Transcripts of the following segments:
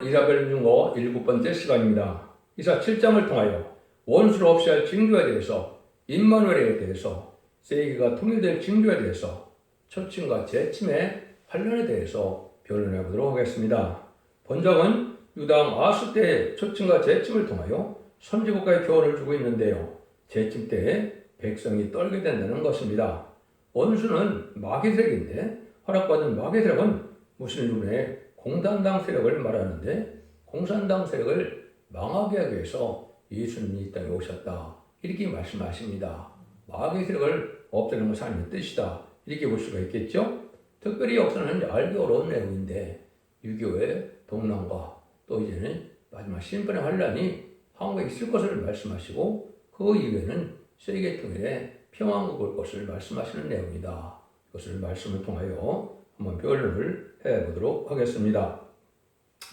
이사벨 중거 7번째 시간입니다. 이사 7장을 통하여 원수를 없이 할 징조에 대해서, 임마누엘에 대해서, 세계가 통일될 징조에 대해서, 초침과 재침의 환란에 대해서 변론해 보도록 하겠습니다. 본장은 유다왕 아하스 때의 초침과 재침을 통하여 선지국가에 교훈을 주고 있는데요. 재침 때에 백성이 떨게 된다는 것입니다. 원수는 마귀 세력인데 허락받은 마귀 세력은 무슬림의 공산당 세력을 말하는데, 공산당 세력을 망하게 하기 위해서 예수님이 이 땅에 오셨다, 이렇게 말씀하십니다. 마귀 세력을 없애는 것이 하나님의 뜻이다, 이렇게 볼 수가 있겠죠. 특별히 역사는 알기 어려운 내용인데 6.25의 동란과 또 이제는 마지막 심판의 환란이 한국에 있을 것을 말씀하시고, 그 이후에는 세계 통일에 평안국 올 것을 말씀하시는 내용이다. 이것을 말씀을 통하여 한번 변론을 해보도록 하겠습니다.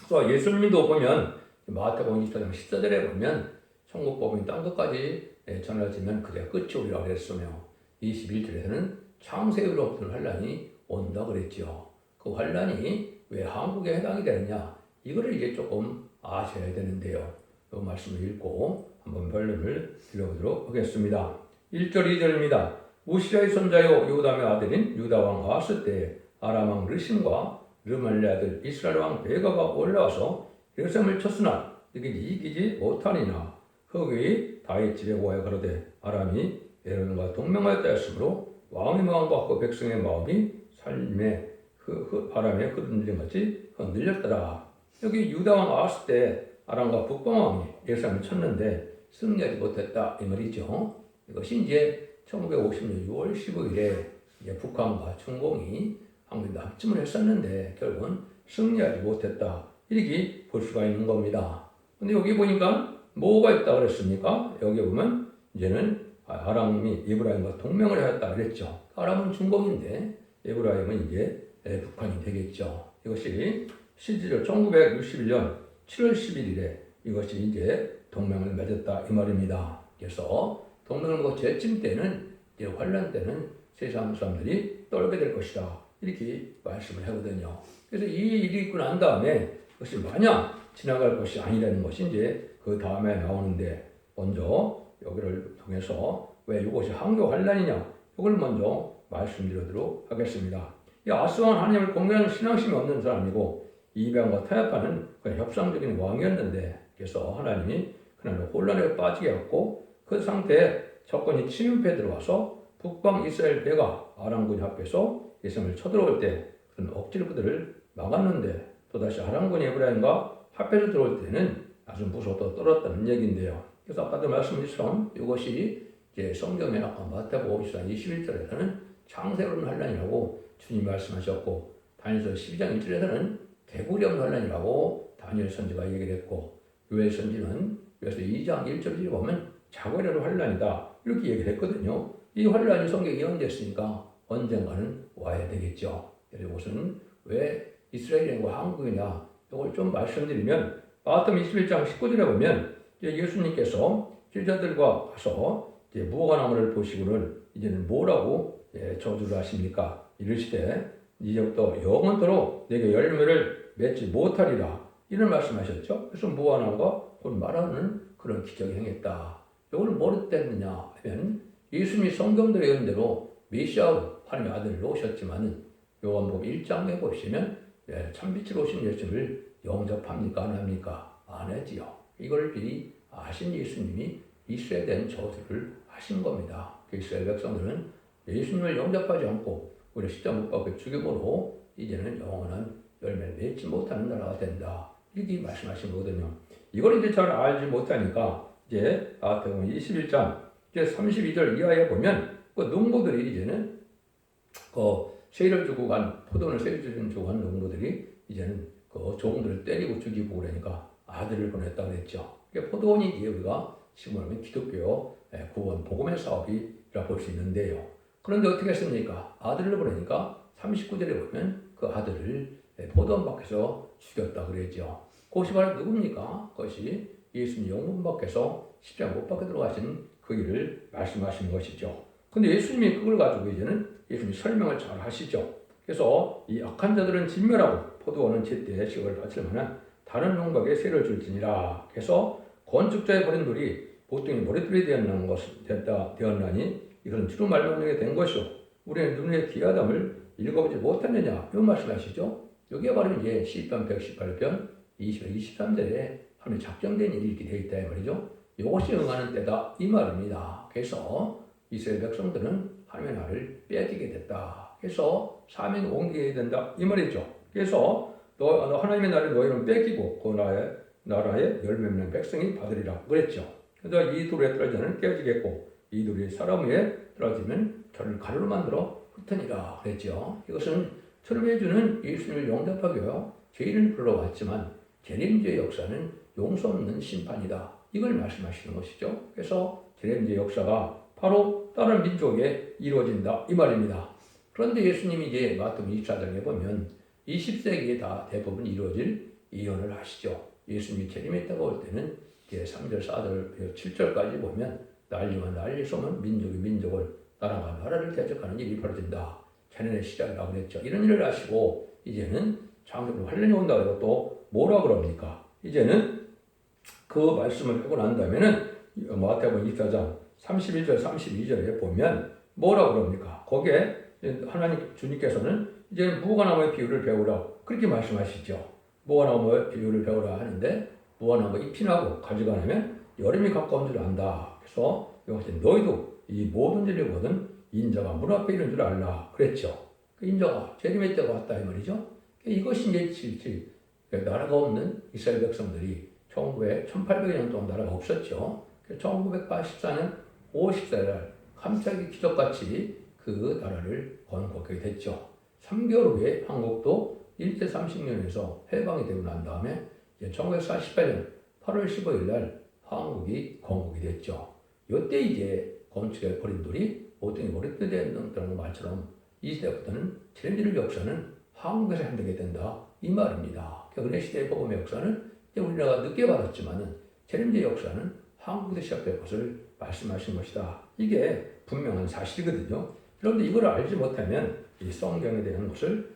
그래서 예수님도 보면 마태복음 24장 14절에 보면 천국 복음이 땅 끝까지 전해지면 그대가 끝이 오리라 그랬으며, 21절에서는 창세기로부터 환란이 온다 그랬죠. 그 환란이 왜 한국에 해당이 되느냐, 이거를 이제 조금 아셔야 되는데요. 이 말씀을 읽고 한번 변론을 드려보도록 하겠습니다. 1절 2절입니다. 우시아의 손자요 요담의 아들인 유다왕 아하스 때에 아람왕 르심과 르말리 아들 이스라엘 왕 베가가 올라와서 예루살렘을 쳤으나 이기지 못하니나, 흑이 다윗 집에 고하여 가로되 아람이 에론과 동맹하였다 했으므로 왕의 마음과 그 백성의 마음이 삶의 바람에 흔들림같이 흔들렸더라. 여기 유다왕 아하스 때 아람과 북방왕이 예루살렘을 쳤는데 승리하지 못했다, 이 말이죠. 이것이 이제 1950년 6월 15일에 북한과 중공이 한국에 납치을 했었는데 결국은 승리하지 못했다, 이렇게 볼 수가 있는 겁니다. 근데 여기 보니까 뭐가 있다 그랬습니까? 여기 보면 이제는 아람이 에브라임과 동맹을 하였다 그랬죠. 아람은 중공인데 에브라임은 이제 북한이 되겠죠. 이것이 실제로 1961년 7월 11일에 이것이 이제 동맹을 맺었다, 이 말입니다. 그래서 동맹을 맺고 재침 때는, 이제 환란 때는 세상 사람들이 떨게 될 것이다, 이렇게 말씀을 하거든요. 그래서 이 일이 있고 난 다음에 그것이 마냥 지나갈 것이 아니라는 것이 이제 그 다음에 나오는데, 먼저 여기를 통해서 왜 이것이 한교 환란이냐, 이걸 먼저 말씀드리도록 하겠습니다. 이 아스왕은 하나님을 공개하는 신앙심이 없는 사람이고, 이방과 타협하는 그런 협상적인 왕이었는데, 그래서 하나님이 그날 혼란에 빠지게 했고, 그 상태에 적군이 침입해 들어와서 북방 이스라엘 배가 아람군이 합해서 예루살렘을 쳐들어올 때 그런 억지로 그들을 막았는데, 또다시 아람군이 에브라임과 합해서 들어올 때는 아주 무서워 떨었다는 얘기인데요. 그래서 아까도 말씀드렸처럼 이것이 이제 성경에 마태복음 21절에서는 창세로운 환란이라고 주님이 말씀하셨고, 다니엘서 12장 1절에서는 개구령 환란이라고 다니엘 선지가 얘기를 했고, 요엘 선지는 그래서 2장 1절에 보면 자고려는 환란이다, 이렇게 얘기를 했거든요. 이 환란이 성경에 예언됐으니까 언젠가는 와야 되겠죠. 그래서 이것은 왜 이스라엘과 한국이냐, 이걸 좀 말씀드리면, 마태복음 21장 19절에 보면 예수님께서 제자들과 가서 무화과나무를 보시고는 이제는 뭐라고 저주를 하십니까? 이르시되 이제부터 영원토록 내게 열매를 맺지 못하리라, 이런 말씀하셨죠. 그래서 무화과나무가 곧 말하는 그런 기적을 행했다. 이걸 뭐로 뗐느냐 하면, 예수님이 성경대로 예언대로 메시아로 하나님의 아들을 오셨지만은 요한복음 1장에 보시면 참빛으로 오신 예수님을 영접합니까, 안 합니까? 안 하지요. 이걸 미리 아신 예수님이 있어야 되는 저주를 하신 겁니다. 이스라엘 백성들은 예수님을 영접하지 않고 우리 십자 못 박혀 죽임으로 이제는 영원한 열매를 맺지 못하는 나라가 된다, 이렇게 말씀하신 거거든요. 이걸 이제 잘 알지 못하니까 이제 마태복음 21장 이제 32절 이하에 보면 그 농부들이 이제는 그 세를 주고 간, 포도원을 세를 주고 간 농부들이 이제는 그 종들을 때리고 죽이고 그러니까 아들을 보냈다 그랬죠. 포도원이 이제 우리가 지금 말하면 기독교 구원 복음의 사업이라 볼 수 있는데요. 그런데 어떻게 했습니까? 아들을 보내니까 39절에 보면 그 아들을 포도원 밖에서 죽였다 그랬죠. 그것이 바로 누굽니까? 그것이 예수님 영문 밖에서 십자가 못 박혀 들어가신 그 일을 말씀하시는 것이죠. 근데 예수님이 그걸 가지고 이제는 예수님이 설명을 잘 하시죠. 그래서 이 악한 자들은 진멸하고 포도원은 제때 식을 바칠 만한 다른 농박에 세를 줄지니라. 그래서 건축자의 버린 돌이 보통이 머릿돌이 되었나니 이것은 주로 말씀하게 된 것이요. 우리의 눈에 귀하담을 읽어보지 못했느냐. 이 말씀하시죠. 여기가 바로 이제 시편 118편 23절에 하나님 작정된 일이 이렇게 되어 있다 이 말이죠. 이것이 응하는 때다 이 말입니다. 그래서 이스라엘 백성들은 하나님의 나라를 빼앗기게 됐다. 그래서 사명이 옮기게 된다 이 말이죠. 그래서 너 하나님의 나라를 너희는 뺏기고 그 나라의 열몇 명 백성이 받으리라 그랬죠. 그래서 이 돌에 떨어지면 깨어지겠고 이 돌이 사람 위에 떨어지면 저를 가루로 만들어 흩으니라 그랬죠. 이것은 철회주는 예수님을 용납하고요. 죄인을 불러왔지만 재림주의 역사는 용서 없는 심판이다. 이걸 말씀하시는 것이죠. 그래서 재림주의 역사가 바로 다른 민족에 이루어진다 이 말입니다. 그런데 예수님이 이제 마태복음 24장에 보면 20세기에 다 대부분 이루어질 예언을 하시죠. 예수님이 재림했다고 올 때는 이제 3절, 4절, 7절까지 보면 난리와 난리 소문, 민족이 민족을, 나라가 나라를 대적하는 일이 벌어진다. 재난의 시작이라고 그랬죠. 이런 일을 하시고 이제는 장소로 환란이 온다 그러고 또 뭐라 그럽니까? 이제는 그 말씀을 하고 난 다음에는 마태복음 24장 31절, 32절에 보면 뭐라 그럽니까? 거기에 하나님 주님께서는 이제 무화과나무의 비유를 배우라 그렇게 말씀하시죠. 무화과나무의 비유를 배우라 하는데 무화과나무 잎이 나고 가지가 나면 여름이 가까운 줄 안다. 그래서 여기서 너희도 이 모든 일을 보든 인자가 문 앞에 있는 줄 알라 그랬죠. 그 인자가 재림의 때가 왔다 이 말이죠. 이것이 이제 나라가 없는 이스라엘 백성들이 1800년 동안 나라가 없었죠. 1984년 54일 갑자기 기적같이 그 나라를 건국하게 됐죠. 3개월 후에 한국도 일제 30년에서 해방이 되고 난 다음에 1948년 8월 15일 날 한국이 건국이 됐죠. 이때 이제 건축의 버린 돌이 보통이 머릿돌이 된다는 말처럼 이때부터는 재림의 역사는 한국에서 hand하게 된다 이 말입니다. 근래 시대의 복음의 역사는 우리나라가 늦게 받았지만은 재림의 역사는 한국에서 시작될 것을 말씀하신 것이다. 이게 분명한 사실이거든요. 그런데 이걸 알지 못하면 이 성경에 대한 것을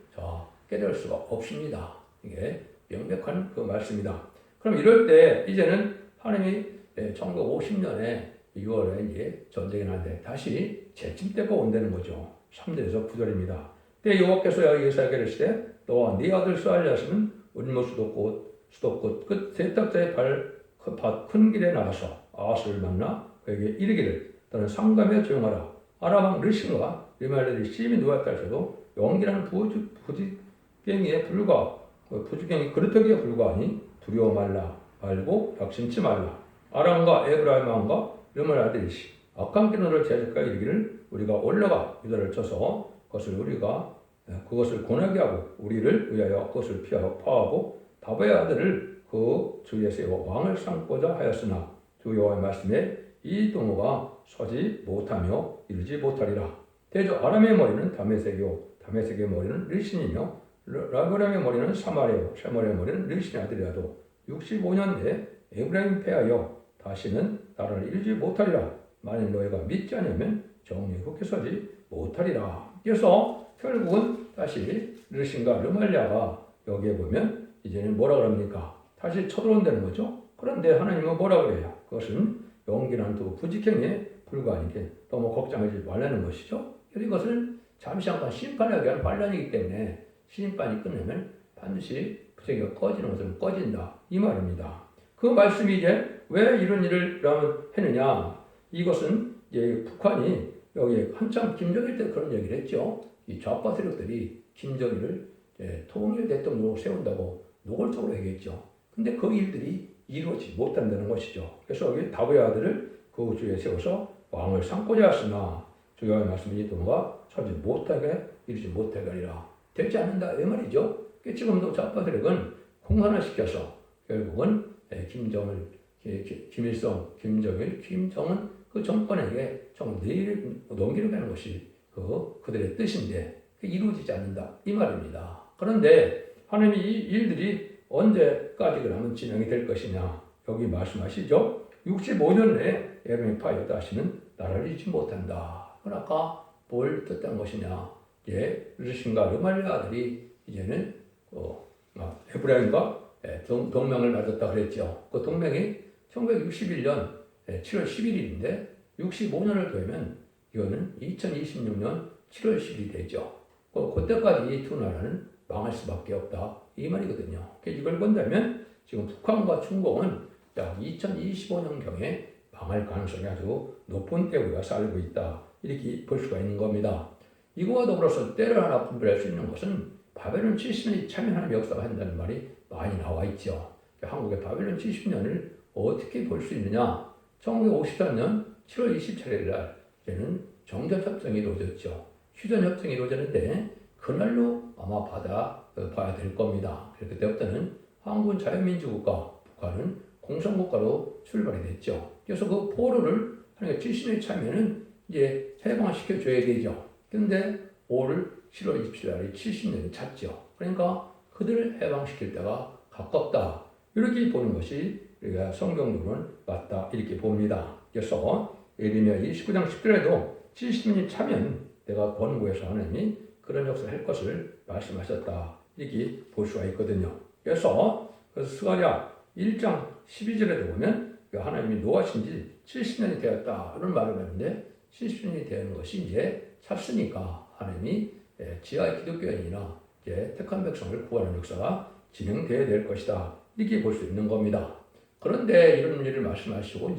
깨달을 수가 없습니다. 이게 명백한 그 말씀이다. 그럼 이럴 때 이제는 하나님이 1950년에 6월에 이제 전쟁이 나는데 다시 재침 때가 온다는 거죠. 3절에서 9절입니다. 때 여호와께서 예사에게 이르시되 너와 네 아들 스알랴스는 은무 수도꽃 끝 세탁자의 밭 큰 길에 나가서 아하스를 만나 그에게 이르기를 너는 상감에 조용하라. 아람 르신과 리말레리 심이 누웠다 하셔도 용기라는 부지깽이에 부지깽이 그릇터기에 불과하니 두려워 말고 약심치 말라. 아람과 에브라임 왕과 르말 아들이시 악한 기노를 제작하여 이르기를 우리가 올라가 유다를 쳐서 그것을 고나게 하고 우리를 위하여 그것을 파하고 다바의 아들을 그 주위에 세워 왕을 삼고자 하였으나 주 여호와의 말씀에 이 동무가 서지 못하며 이르지 못하리라. 대저 아람의 머리는 다메섹의 머리는 르신이며 라그람의 머리는 사마리아요 샤마리아의 머리는 르신의 아들이라도 65년 내 에브라임 패하여 다시는 나라를 이루지 못하리라. 만일 너희가 믿지 않으면 정령이 굳게 서지 못하리라. 그래서 결국은 다시 르신과 르말랴가 여기에 보면 이제는 뭐라 그럽니까? 다시 쳐들어온다는 거죠. 그런데 하나님은 뭐라 그래요? 그것은 용기란 두 부지경에 불과하니까 너무 걱정하지 말라는 것이죠. 이것은 잠시 잠깐 심판하기 위한 반란이기 때문에 심판이 끝나면 반드시 부지경이 꺼지는 것은 꺼진다 이 말입니다. 그 말씀이 이제 왜 이런 일을 했느냐? 이것은 이제 북한이 여기 한참 김정일 때 그런 얘기를 했죠. 이 좌파 세력들이 김정일을 통일 대통령으로 세운다고 노골적으로 얘기했죠. 근데 그 일들이 이루어지지 못한다는 것이죠. 그래서 여기 다윗의 아들을 그 주위에 세워서 왕을 삼고자 하였으나 주의 말씀이 동과 서지 못하게 이루지 못하게 하리라. 되지 않는다 이 말이죠. 지금도 좌파 세력은 공산화시켜서 결국은 김일성, 김정일, 김정은 그 정권에게 정말 내일을 넘기려고 하는 것이 그들의 뜻인데 이루어지지 않는다 이 말입니다. 그런데 하나님이 이 일들이 언제까지 그러면 진행이 될 것이냐 여기 말씀하시죠. 65년 내에 에브라임 파여 다시는 나라를 잃지 못한다. 그럼 아까 뭘 뜻한 것이냐? 르신과 르말랴 아들이 이제는 에브라임과 동맹을 맺었다 그랬죠. 그 동맹이 1961년 7월 11일인데 65년을 더하면 이거는 2026년 7월 10일이 되죠. 그때까지 이 두 나라는 망할 수밖에 없다 이 말이거든요. 이걸 본다면 지금 북한과 중공은 약 2025년경에 망할 가능성이 아주 높은 때가 쌓이고 있다 이렇게 볼 수가 있는 겁니다. 이거와 더불어서 때를 하나 분별할 수 있는 것은 바벨론 70년이 참여하는 역사가 한다는 말이 많이 나와 있죠. 한국의 바벨론 70년을 어떻게 볼 수 있느냐? 1953년 7월 27일 날 이제는 정전협정이 이루어졌죠. 휴전협정이 이루어졌는데 그날로 아마 봐야 될 겁니다. 그때부터는 한국은 자유민주국가, 북한은 공산국가로 출발이 됐죠. 그래서 그 포로를 70년이 차면은 이제 해방시켜줘야 되죠. 근데 올 7월 27일 날이 70년이 찼죠. 그러니까 그들을 해방시킬 때가 가깝다. 이렇게 보는 것이 우리가 성경으로는 맞다. 이렇게 봅니다. 그래서 예를 들면 29장 10절에도 70년이 차면 내가 권고해서 하나님이 그런 역사를 할 것을 말씀하셨다. 이렇게 볼 수가 있거든요. 그래서 스가랴 1장 12절에도 보면 하나님이 노하신 지 70년이 되었다. 이런 말을 하는데 70년이 되는 것이 이제 찼으니까 하나님이 지하 기독교인이나 이제 택한 백성을 구하는 역사가 진행되어야 될 것이다. 이렇게 볼 수 있는 겁니다. 그런데 이런 일을 말씀하시고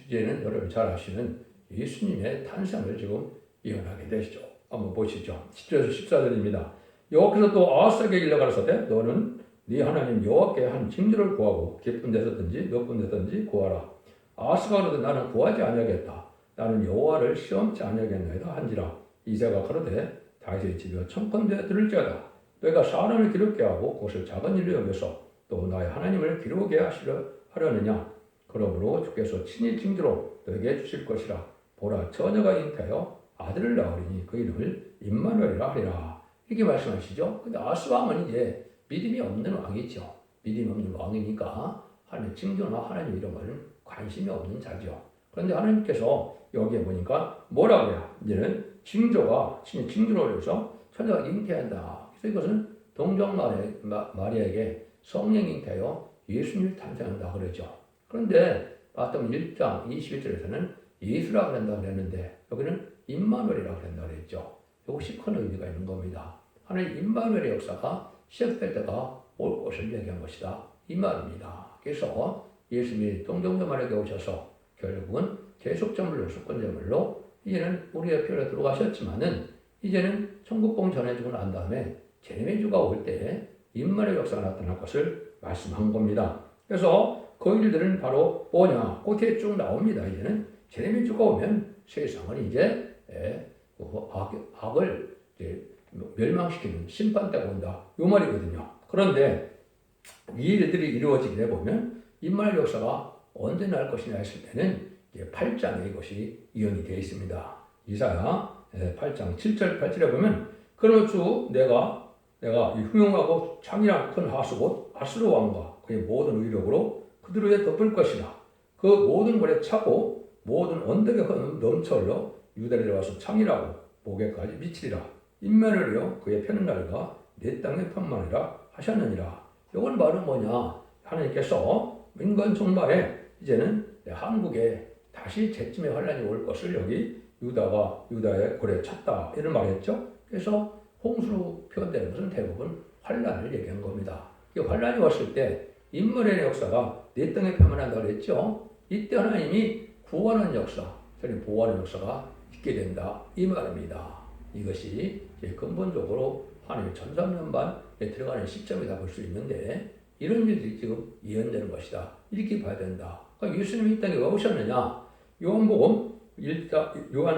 이제는 여러분 잘 아시는 예수님의 탄생을 지금 예언하게 되시죠. 한번 보시죠. 10절에서 14절입니다. 여호와께서 또 아하스에게 일러 가라사대 너는 네 하나님 여호와께 한 징조를 구하고 깊은 데서든지 높은 데서든지 구하라. 아하스가 그러되 나는 구하지 아니하겠다. 나는 여호와를 시험치 아니하겠나이다 한지라. 이새가 가로되 다윗의 집에 청컨대 들을지어다. 너희가 사람을 기르게 하고 그것을 작은 일로 여겨서 또 나의 하나님을 기르게 하려느냐. 그러므로 주께서 친히 징조로 너에게 주실 것이라. 보라 처녀가 잉태하여 아들을 낳으리니 그 이름을 임마누엘이라 하리라. 이렇게 말씀하시죠. 근데 아하스 왕은 이제 믿음이 없는 왕이죠. 믿음이 없는 왕이니까 하나님 징조나 하나님 이름은 관심이 없는 자죠. 그런데 하나님께서 여기에 보니까 뭐라고 해요? 이제는 징조가 친히 징조로 해서 처녀가 잉태한다. 그래서 이것은 동정 마리아에게 성령 잉태하여 예수님을 탄생한다 그러죠. 그런데 마태복음 1장 21절에서는 예수라고 한다고 그랬는데 여기는 임마누엘이라고 한다고 그랬죠. 이것이 큰 의미가 있는 겁니다. 하나님 임마누엘의 역사가 시작될 때가 올 것을 얘기한 것이다. 이 말입니다. 그래서 예수님이 동정녀 마리아에게 오셔서 결국은 계속제물로 수권제물로 이제는 우리의 피로 들어가셨지만은 이제는 천국봉 전해주고 난 다음에 제레미주가 올 때 임마누엘 역사가 나타날 것을 말씀한 겁니다. 그래서 그 일들은 바로 뭐냐? 꼬티에 쭉 나옵니다. 이제는 제레미주가 오면 세상은 이제 악을 이제 멸망시키는 심판 때가 온다. 요 말이거든요. 그런데 이 일들이 이루어지게 보면 임마누엘 역사가 언제 날 것이냐 했을 때는 8장에 이것이 이언이 되어 있습니다. 이사야 8장 7절 8절에 보면 그러므로 주 내가 흉용하고 창이랑 큰 하수 곧 아수르 왕과 그의 모든 의력으로 그들을 위해 덮을 것이라. 그 모든 곳에 차고 모든 언덕에 넘쳐 흘러 유다를 와서 창이라고 목에까지 미치리라. 임마누엘이여 그의 펴는 날과 내 땅의 편만이라 하셨느니라. 이건 바로 뭐냐? 하나님께서 인간 종말에 이제는 한국에 다시 재침의 환란이 올 것을 여기 유다의 골에 찼다 이런 말했죠. 그래서 홍수로 표현되는 것은 대부분 환란을 얘기한 겁니다. 이 환란이 왔을 때 임마누엘의 역사가 내 땅에 표현한다고 그랬죠. 이때 하나님이 구원하는 역사, 보호하는 역사가 있게 된다 이 말입니다. 이것이 근본적으로 하나님의 1300년반에 들어가는 시점이다 볼 수 있는데 이런 일들이 지금 예언되는 것이다 이렇게 봐야 된다. 그러니까 예수님이 이 땅에 왜 오셨느냐? 요한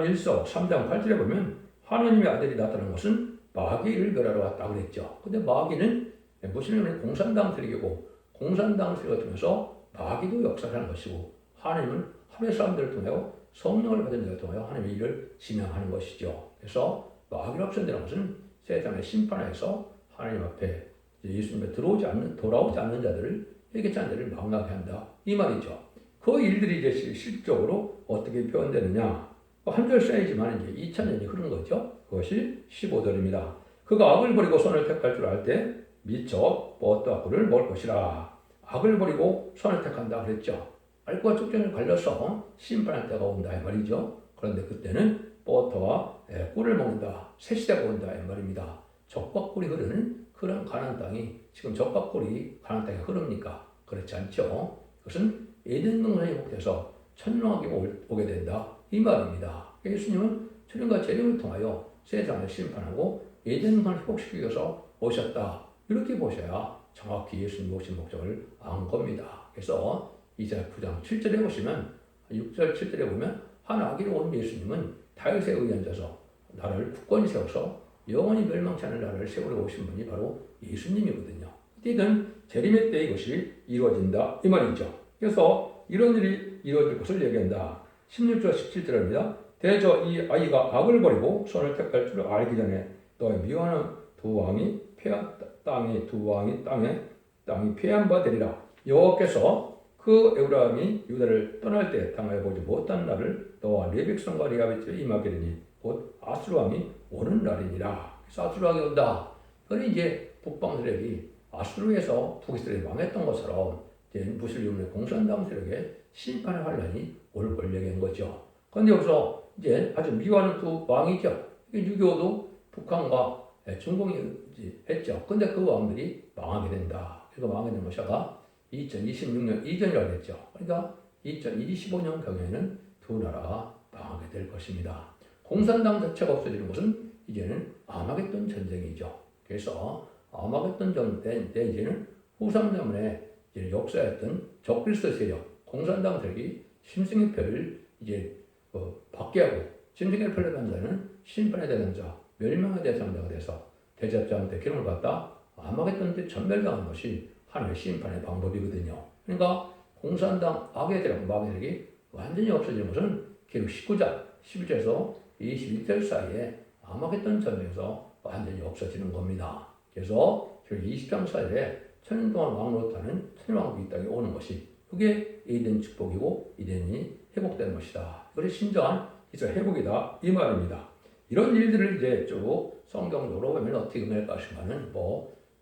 1서 3장 8절에 보면 하나님의 아들이 나타난 것은 마귀를 멸하러 왔다고 그랬죠. 근데 마귀는 무슬림은 공산당 세력이고 공산당 세력을 통해서 마귀도 역사를 하는 것이고 하나님은 하나님의 사람들을 통하여 성령을 받은 자를 통하여 하나님의 일을 진행하는 것이죠. 그래서 마귀를 없앤다는 것은 세상의 심판에서 하나님 앞에 예수님에 돌아오지 않는 자들을 회개치 않는 자들을 망하게 한다 이 말이죠. 그 일들이 이제 실질적으로 어떻게 표현되느냐? 한 절 쌓이지만 이제 2000년이 흐른 거죠. 그것이 15절입니다. 그가 악을 버리고 선을 택할 줄 알 때 미쳐 뻗어 꿀을 먹을 것이라. 악을 버리고 선을 택한다 그랬죠. 알과 축전을 갈려서 심판할 때가 온다 이 말이죠. 그런데 그때는 버터와 꿀을 먹는다. 새 시대가 온다 이 말입니다. 적과 꿀이 흐르는 그런 가나안 땅이 지금 적과 꿀이 가나안 땅에 흐릅니까? 그렇지 않죠. 그것은 에덴 동산이 복돼서 천명하게 오게 된다 이 말입니다. 예수님은 천연과 재림을 통하여 세상을 심판하고 에덴 동산을 회복시키기 위해서 오셨다. 이렇게 보셔야 정확히 예수님 오신 목적을 안 겁니다. 그래서 이사야 9장 7절에 보시면 6절 7절에 보면 한 아기로 온 예수님은 다윗에 의앉아서 나라를 굳건히 세워서 영원히 멸망치 않을 나라를 세우려 오신 분이 바로 예수님이거든요. 그때는 재림의 때 이것이 이루어진다 이 말이죠. 그래서 이런 일이 이루어질 것을 얘기한다. 16절 17절입니다. 대저 이 아이가 악을 버리고 선을 택할 줄 알기 전에 너의 미워하는 두 왕이 땅이 패한 바 되리라. 여호와께서 그 에브라임이 유다를 떠날 때 당하여 보지 못한 날을 너와 네 백성과 네 아버지에 임하게 되니 곧 아수르 왕이 오는 날이니라. 그래서 아수르 왕이 온다. 그건 이제 북방 세력이 아수르에서 북이스라엘이 망했던 것처럼 이제 무슬림의 공산당 세력의 심판의 환란이 올 걸 얘기한 거죠. 그런데 여기서 이제 아주 미워하는 두 왕이죠. 6.25도 북한과 중공이 했죠. 근데 그 왕들이 망하게 된다. 그래서 망하게 된 것이가 2026년 이전이라고 했죠. 그러니까 2025년 경에는 두 나라가 망하게 될 것입니다. 공산당 자체가 없어지는 것은 이제는 아마겟돈 전쟁이죠. 그래서 아마겟돈 전쟁 때 이제는 후삼 때문에 이제 역사였던 적그리스도 세력, 공산당 세력이 심승의 표를 이제 받게 하고 심승의 표를 받는 자는 심판의 대상자, 멸망의 대상자가 돼서 대접자한테 기름을 받다 아마겟돈 때 전멸당한 것이 하나님의 심판의 방법이거든요. 그러니까 공산당 악의 세력, 마귀 세력이 완전히 없어지는 것은 기록 19장, 11절에서 22절 사이에 아마겟돈 전쟁에서 완전히 없어지는 겁니다. 그래서 20장 사이에 천년 동안 왕노릇하는 천년왕국이 이 땅에 오는 것이 그게 에덴 축복이고 에덴이 회복되는 것이다. 이것이 진정한 이스라엘 회복이다 이 말입니다. 이런 일들을 이제 쭉 성경적으로 보면 어떻게 의미할까 하시면은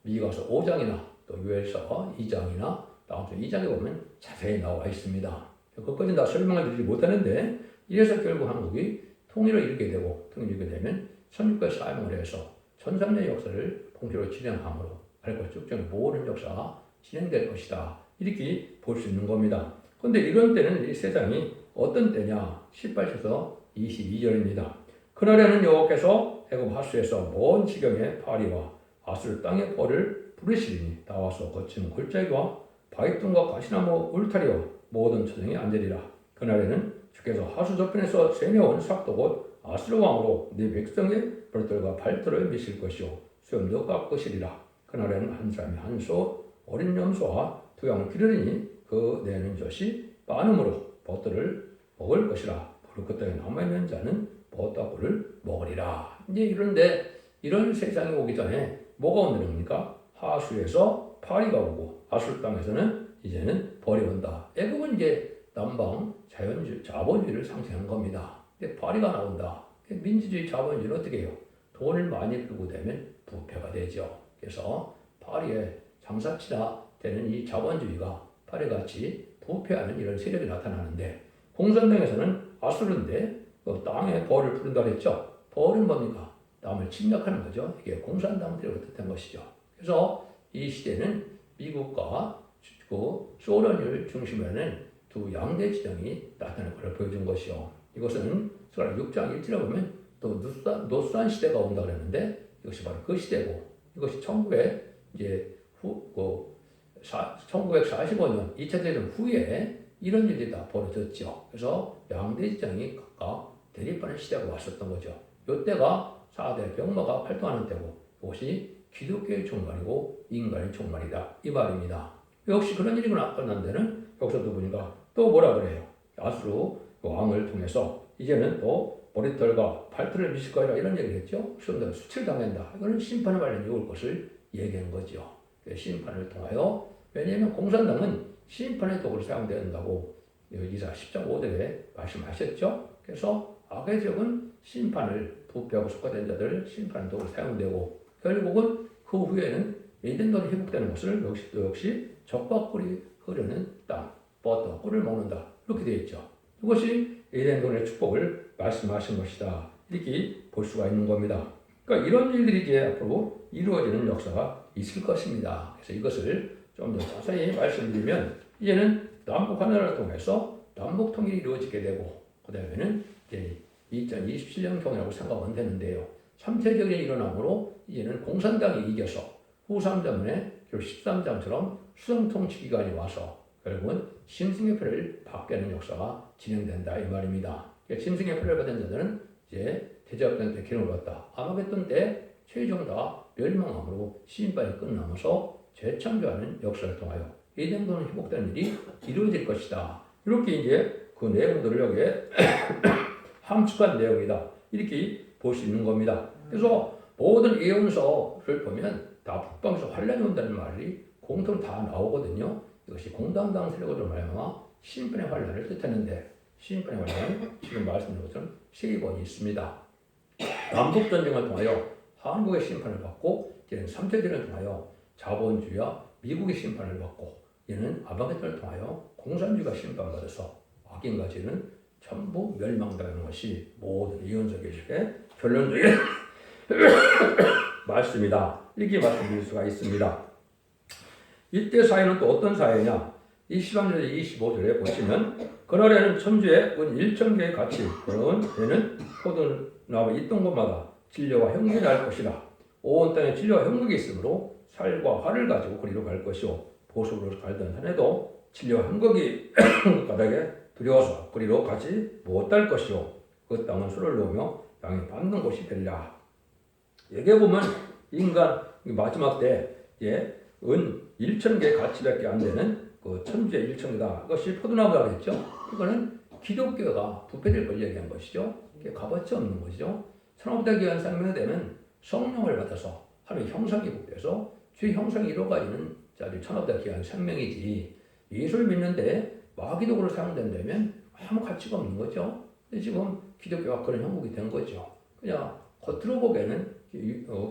미가서 5장이나 또 요엘서 2장이나 다음 주 2장에 보면 자세히 나와 있습니다. 그것까지 다 설명을 드리지 못하는데 이래서 결국 한국이 통일을 이루게 되고 통일을 이루게 되면 1600 사명을 해서 1300년 역사를 본격적으로 진행함으로 알고 쭉쭉 모든 역사가 진행될 것이다. 이렇게 볼 수 있는 겁니다. 그런데 이런 때는 이 세상이 어떤 때냐? 18절에서 22절입니다. 그날에는 여호와께서 애굽 하수에서 먼 지경의 파리와 아수르 땅의 벌을 부르시리니 나와서 거친 골짜기와 바위tum과 가시나무 울타리와 모든 초정이 앉으리라. 그날에는 주께서 하수 저편에서 세내온 삭도 곧 아수르 왕으로 네 백성의 벌들과 발들을 미실 것이요 수염도 깎으시리라. 그날에는 한 사람이 한 소 어린 염소와 두 양을 기르리니 그 내는 젖이 빠름으로 버터를 먹을 것이라. 바로 그 땅에 남아있는 자는 버터 꿀을 먹으리라. 이제 이런데 이런 세상이 오기 전에 뭐가 오는 겁니까? 하수에서 파리가 오고 아수르 땅에서는 이제는 벌이 온다. 애국은 이제 남방 자본주의를 상징하는 겁니다. 근데 파리가 나온다. 민주주의 자본주의는 어떻게 해요? 돈을 많이 끌고 되면 부패가 되죠. 그래서 파리의 장사치나 되는 이 자본주의가 파리같이 부패하는 이런 세력이 나타나는데 공산당에서는 아수르인데 땅에 벌을 부른다 그랬죠. 벌은 뭡니까? 남을 침략하는 거죠. 이게 공산당들이 뜻한 것이죠. 그래서 이 시대는 미국과 소련을 중심으로 하는 두 양대 진영이 나타날 것을 보여준 것이요. 이것은 스가랴 6장 1절에 보면 또 노수한 시대가 온다 그랬는데 이것이 바로 그 시대고 이것이 1945년 2차 대전 후에 이런 일이 다 벌어졌죠. 그래서 양대 진영이 각각 대립하는 시대가 왔었던 거죠. 이때가 4대 병마가 활동하는 때고 이것이 기독교의 종말이고 인간의 종말이다 이 말입니다. 역시 그런 일이 끝난 데는 여기서도 보니까 또 뭐라 그래요. 아수르 왕을 통해서 이제는 또 머리털과 발털을 미칠 거라 이런 얘기를 했죠. 수험자가 수칠당한다. 이거는 심판의 말년이 올 것을 얘기한 거죠. 심판을 통하여 왜냐하면 공산당은 심판의 도구로 사용된다고 이사 10장 5절에 말씀하셨죠. 그래서 악의 적은 심판을 부패하고 속화된 자들 심판의 도구로 사용되고 결국은 그 후에는 에덴동이 회복되는 것을 역시 적과 꿀이 흐르는 땅, 뻗어 꿀을 먹는다. 이렇게 되어 있죠. 이것이 에덴동의 축복을 말씀하신 것이다. 이렇게 볼 수가 있는 겁니다. 그러니까 이런 일들이 이제 앞으로 이루어지는 역사가 있을 것입니다. 그래서 이것을 좀 더 자세히 말씀드리면 이제는 남북 하나를 통해서 남북 통일이 이루어지게 되고 그 다음에는 이제 2027년 경이라고 생각은 되는데요. 3차적인 일어남으로 이제는 공산당이 이겨서 후3자문에 13장처럼 수정통치 기간이 와서 결국은 심승의 표를 받게 하는 역사가 진행된다 이 말입니다. 심승의 표를 받은 자들은 이제 대제사장 때 기름을 받다. 아마겟돈 때 최종 다 멸망함으로 시인반이 끝나면서 재창조하는 역사를 통하여 에덴동은 회복되는 일이 이루어질 것이다. 이렇게 이제 그 내용들을 여기에 함축한 내용이다. 이렇게 볼 수 있는 겁니다. 그래서 모든 예언서를 보면 다 북방에서 환란이 온다는 말이 공통 다 나오거든요. 이것이 공당당 세력으로 말하면 심판의 환란을 뜻하는데 심판의 환란은 지금 말씀드린 것처럼 3번이 있습니다. 남북전쟁을 통하여 한국의 심판을 받고 이제는 3차전을 통하여 자본주의와 미국의 심판을 받고 이제는 아마겟돈을 통하여 공산주의가 심판받아서 악인과 죄는 전부 멸망당하는 것이 모든 예언서 계시의 결론적인 말씀이다. 이렇게 말씀드릴 수가 있습니다. 이때 사회는 또 어떤 사회냐? 23절에 25절에 보시면 그날에는 천주의 은 1,000개의 같이 그런 애는 포도나무 있던 곳마다 진료와 형국이 날 것이다. 온 땅에 진료와 형국이 있으므로 살과 활을 가지고 거리로 갈 것이요 보석으로 갈던 산에도 진료와 형국이 바닥에 두려워서 거리로 가지 못할 것이요 그 땅은 술을 놓으며 양이 밟는 곳이 되리라. 여기에 보면 인간 마지막 때 은 1,000개 가치밖에 안 되는 그 천주의 1,000개다. 이것이 포도나무라고 했죠. 이거는 기독교가 부패될 걸 얘기한 것이죠. 이게 값어치 없는 것이죠. 천하보다 귀한 생명이 되면 성령을 받아서 하나님의 형상이 복돼서 주의 형상이 이루어가지는 자들이 천하보다 귀한 생명이지. 예수를 믿는데 마귀독으로 사용된다면 아무 가치가 없는 거죠. 근데 지금 기독교가 그런 형국이 된 거죠. 그냥 겉으로 보기에는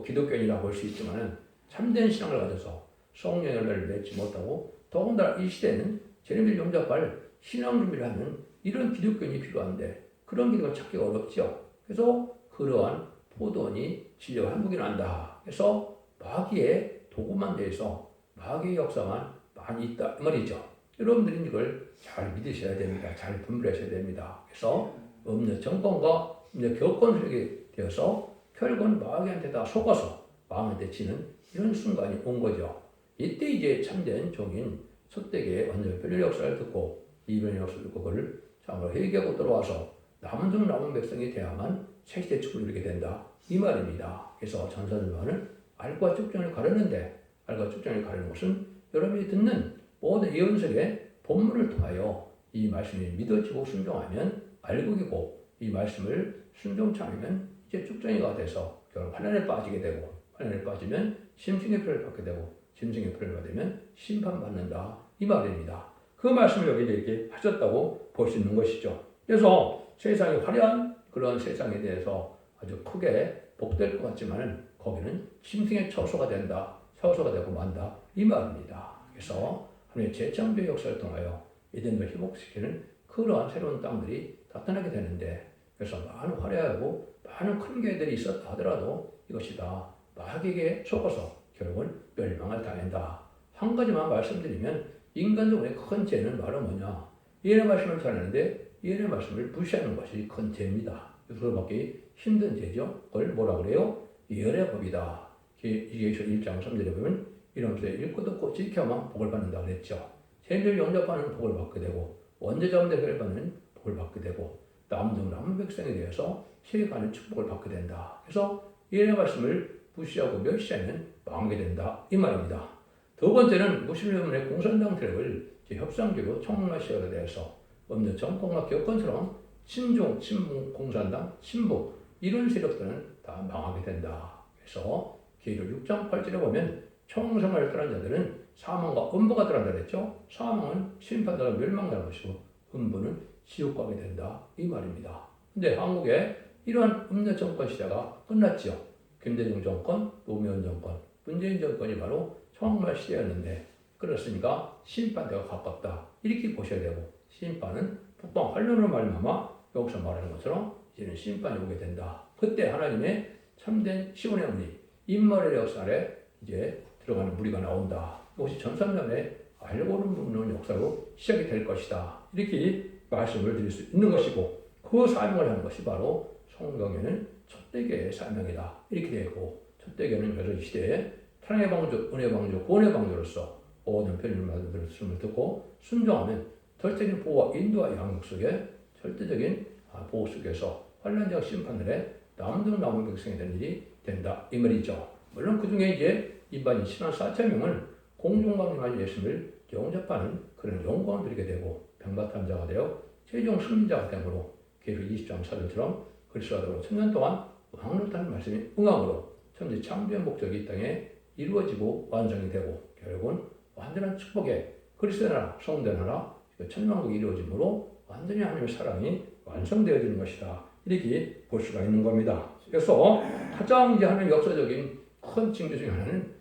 기독교인이라고 볼 수 있지만 참된 신앙을 가져서 성령의 열매를 맺지 못하고 더군다나 이 시대는 재림을 용접할 신앙 준비를 하는 이런 기독교인이 필요한데 그런 기독을 찾기가 어렵죠. 그래서 그러한 포도원이 진료와 행복이 난다. 그래서 마귀의 도구만 대해서 마귀의 역사만 많이 있다 이 말이죠. 여러분들이 이걸 잘 믿으셔야 됩니다. 잘 분별하셔야 됩니다. 그래서 음료 정권과 음료 교권 세력이 되어서 결국은 마귀한테 다 속아서 마음한테 치는 이런 순간이 온 거죠. 이때 이제 참된 종인 소떼기의 완전 변의 역사를 듣고 이변의 역사를 듣고 그걸 참으로 회개하고 들어와서 남은 종 남은 백성이 되야만 새시대 축을 이루게 된다 이 말입니다. 그래서 전사들과는 알과 축전을 가르는데 알과 축전을 가르는 것은 여러분이 듣는 모든 예언석의 본문을 통하여 이 말씀이 믿어지고 순종하면 알곡이고 이 말씀을 순종치 않으면 이제 축전이가 돼서 결국 환난에 빠지게 되고 환난에 빠지면 심승의 표를 받게 되고 심승의 표를 받으면 심판받는다 이 말입니다. 그 말씀을 여기 이렇게 하셨다고 볼 수 있는 것이죠. 그래서 세상이 화려한 그런 세상에 대해서 아주 크게 복될 것 같지만 거기는 심승의 처소가 된다. 처소가 되고 만다 이 말입니다. 그래서 하나님의 재창조의 역사를 통하여 에덴을 회복시키는 그러한 새로운 땅들이 나타나게 되는데 그래서 많은 화려하고 많은 큰 교회들이 있었다 하더라도 이것이 다 마귀에게 속아서 결국은 멸망을 당한다. 한 가지만 말씀드리면 인간적으로의 큰 죄는 바로 뭐냐? 예언의 말씀을 전하는데 예언의 말씀을 무시하는 것이 큰 죄입니다. 그것밖에 힘든 죄죠. 그걸 뭐라 그래요? 예언의 법이다. 이게서 1장 3절에 보면 이러면서 읽고 듣고 지켜만 복을 받는다 그랬죠. 죄를 용납하는 복을 받게 되고 원죄자원대를 받는 복을 받게 되고 남은 백성에 대해서 세계관의 축복을 받게 된다. 그래서 예언의 말씀을 무시하고 멸시하면 망하게 된다 이 말입니다. 두 번째는 무슬림의 공산당 세력을 협상적으로 총괄시하게 되어서 없는 정권과 교권처럼 친중, 친문, 공산당, 친북 이런 세력들은 다 망하게 된다. 그래서 계율 6장 8절에 보면 총생활을 떠난 자들은 사망과 음부가 떠난다 그랬죠. 사망은 심판받아 멸망하는 것이고 음부는 지옥 가게 된다 이 말입니다. 근데 한국에 이러한 음녀 정권 시대가 끝났죠. 김대중 정권, 노무현 정권, 문재인 정권이 바로 정말 시대였는데 그렇으니까 심판대가 가깝다. 이렇게 보셔야 되고 심판은 북방 환란으로 말미암아 여기서 말하는 것처럼 이제는 심판이 오게 된다. 그때 하나님의 참된 시온의 문이 임마누엘의 역사 아래 이제 들어가는 무리가 나온다. 이것이 전산년에 알고는 묻는 역사로 시작이 될 것이다. 이렇게 말씀을 드릴 수 있는 것이고 그 사명을 하는 것이 바로 성경에는 첫대교의 사명이다. 이렇게 되고 첫대교는 여러 시대에 사랑의 방주, 은혜의 방주, 구원의 방주로서 모든 편의를 말씀을 듣고 순종하면 절대적인 보호와 인도와 양육 속에 절대적인 보호 속에서 환란적 심판들에 남들 남은 백성이 되는 일이 된다. 이 말이죠. 물론 그 중에 이제 일반인 14,000명은 공중강림한 예수를 영접하는 그런 영광을 드리게 되고 병마탄 자가 되어 최종 승리자가 되므로 계속 20장 사절처럼 그리스도로 천년 동안 왕노릇하는 말씀이 응함으로 천지 창조의 목적이 이 땅에 이루어지고 완성이 되고 결국은 완전한 축복의 그리스도의 나라, 성도의 나라, 천년왕국이 이루어지므로 완전히 하나님의 사랑이 완성되어지는 것이다. 이렇게 볼 수가 있는 겁니다. 그래서 가장 이제 하는 역사적인 큰 징조 중에 하나는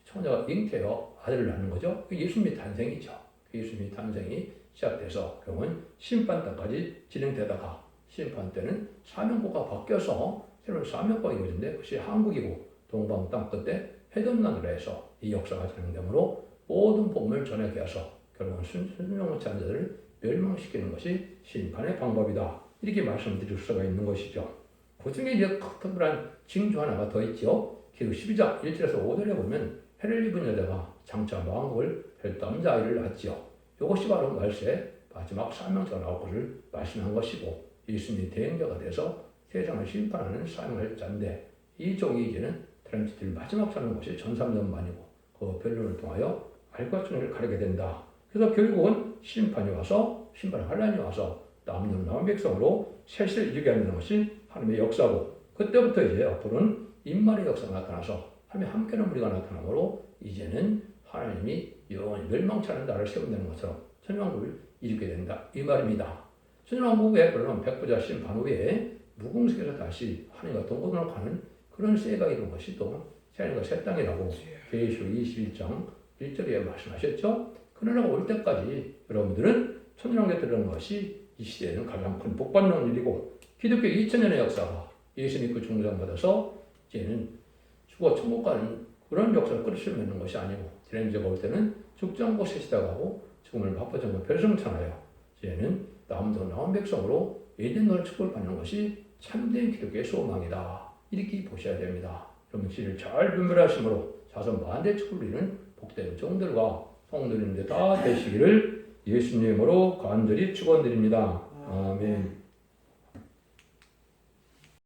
처녀가 잉태여 아들을 낳는 거죠. 예수님의 탄생이죠. 예수님의 탄생이 시작돼서 결국은 심판때까지 진행되다가 심판 때는 사명고가 바뀌어서 새로운 사명고가 이루어진데 그것이 한국이고 동방 땅 끝에 해전나라에서 이 역사가 진행되므로 모든 복음을 전하게 해서 결국은 순종하지 않은 자들을 멸망시키는 것이 심판의 방법이다. 이렇게 말씀드릴 수가 있는 것이죠. 그 중에 이제 특별한 징조 하나가 더 있죠. 기록 12장 1절에서 5절에 보면 해를 입은 여자가 장차 마음을 별 남자아이를 낳지요. 이것이 바로 말세 마지막 사명자가 나올 것을 말씀한 것이고 예수님이 대행자가 돼서 세상을 심판하는 사명을 자인데 이 종이 이제는 다른 지들 마지막 사는 것이 전삼년 만이고 그 변론을 통하여 알과 천을 가르게 된다. 그래서 결국은 심판이 와서 심판의 환란이 와서 남는 백성으로 셋을 이루게 하는 것이 하나님의 역사고 그때부터 이제 앞으로는 인말의 역사가 나타나서 하나님의 함께하는 무리가 나타나므로 이제는 하나님이 영원히 멸망치 않은 나라를 세운다는 것처럼 천년왕국을 이루게 된다. 이 말입니다. 천년왕국에 그러면 백부자 심판 후에 무궁색에서 다시 하나님과 동거동을 가는 그런 세가 이룬 것이 또 하나님과 새 땅이라고 계시록 21장 1절에 말씀하셨죠. 그러나 올 때까지 여러분들은 천년왕국에 들어가는 것이 이 시대에는 가장 큰 복받는 일이고 기독교 2000년의 역사가 예수 믿고 중생받아서 이제는 죽어 천국 가는 그런 역사를 끌어들이는 것이 아니고 지난주가 올 때는 죽정고 세시다가고 죽음을 맛보정고 별성찬하여 이제는 남도 나온 백성으로 예전을 축복을 받는 것이 참된 기독교의 소망이다. 이렇게 보셔야 됩니다. 여러분 시를 잘 분별하심으로 자손 만대 축복을 이루는 복된 종들과 성도님들 다 되시기를 예수님으로 간절히 축원드립니다. 아멘.